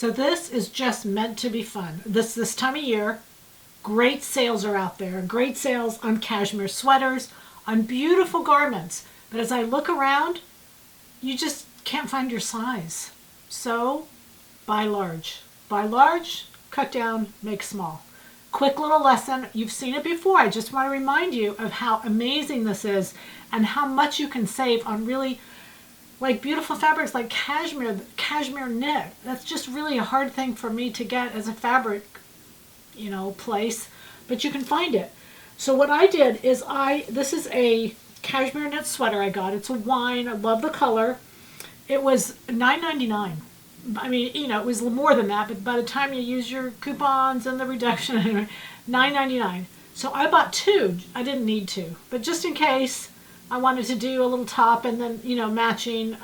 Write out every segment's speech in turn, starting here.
So this is just meant to be fun. This time of year, great sales are out there. Great sales on cashmere sweaters, on beautiful garments. But as I look around, you just can't find your size. So buy large. Buy large, cut down, make small. Quick little lesson. You've seen it before. I just want to remind you of how amazing this is and how much you can save on really like beautiful fabrics like cashmere knit. That's just really a hard thing for me to get as a fabric, place, but you can find it. So what I did is this is a cashmere knit sweater I got. It's a wine. I love the color. It was $9.99. I mean, it was more than that, but by the time you use your coupons and the reduction, $9.99. So I bought two. I didn't need to, but just in case I wanted to do a little top and then, matching.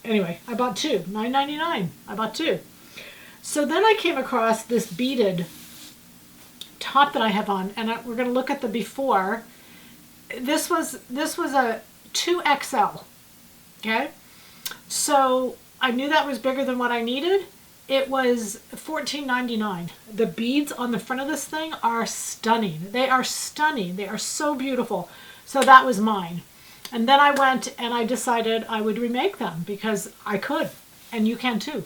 Anyway, I bought two. $9.99. I bought two. So then I came across this beaded top that I have on, and we're going to look at the before. This was a 2XL. Okay? So I knew that was bigger than what I needed. It was $14.99. The beads on the front of this thing are stunning. They are stunning. They are so beautiful. So that was mine. And then I went and I decided I would remake them because I could, and you can too.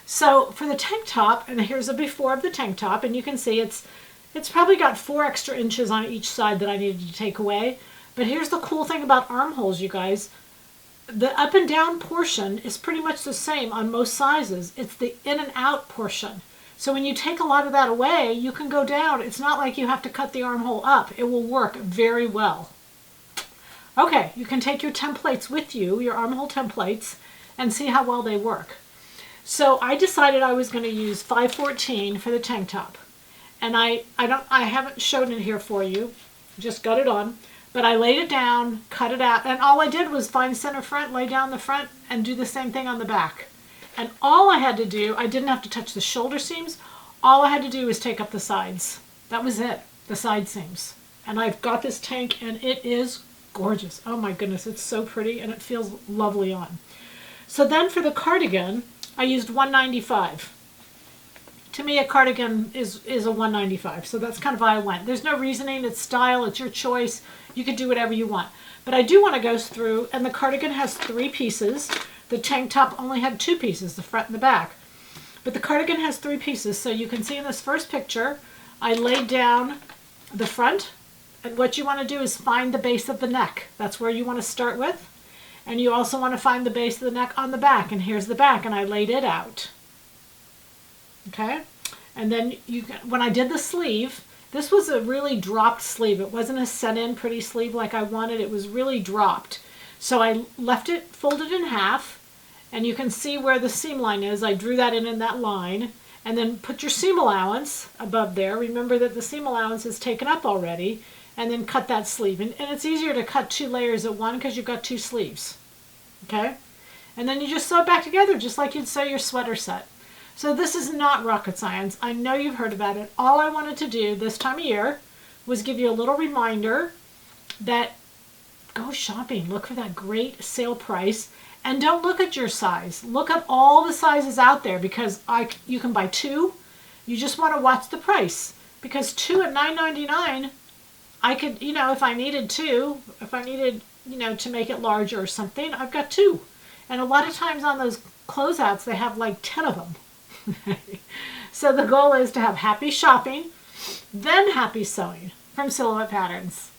So for the tank top, and here's a before of the tank top, and you can see it's probably got 4 extra inches on each side that I needed to take away. But here's the cool thing about armholes, you guys. The up and down portion is pretty much the same on most sizes. It's the in and out portion. So when you take a lot of that away, you can go down. It's not like you have to cut the armhole up. It will work very well. Okay, you can take your templates with you, your armhole templates, and see how well they work. So I decided I was going to use 514 for the tank top. And I haven't shown it here for you, just got it on. But I laid it down, cut it out, and all I did was find center front, lay down the front, and do the same thing on the back. And all I had to do, I didn't have to touch the shoulder seams. All I had to do was take up the sides. That was it, the side seams. And I've got this tank, and it is gorgeous. Oh my goodness, it's so pretty, and it feels lovely on. So then for the cardigan, I used $195. To me, a cardigan is a $195, so that's kind of how I went. There's no reasoning. It's style. It's your choice. You can do whatever you want. But I do want to go through, and the cardigan has 3 pieces. The tank top only had 2 pieces, the front and the back. But the cardigan has 3 pieces, so you can see in this first picture, I laid down the front, and what you want to do is find the base of the neck. That's where you want to start with. And you also want to find the base of the neck on the back, and here's the back, and I laid it out. Okay, and then when I did the sleeve, this was a really dropped sleeve. It wasn't a set-in pretty sleeve like I wanted. It was really dropped. So I left it folded in half, and you can see where the seam line is. I drew that in that line, and then put your seam allowance above there. Remember that the seam allowance is taken up already, and then cut that sleeve. And it's easier to cut 2 layers at one because you've got 2 sleeves. Okay, and then you just sew it back together just like you'd sew your sweater set. So this is not rocket science. I know you've heard about it. All I wanted to do this time of year was give you a little reminder that go shopping. Look for that great sale price. And don't look at your size. Look at all the sizes out there because you can buy 2. You just want to watch the price. Because 2 at $9.99, I could, if I needed 2, if I needed, to make it larger or something, I've got 2. And a lot of times on those closeouts, they have like 10 of them. So the goal is to have happy shopping, then happy sewing from Silhouette Patterns.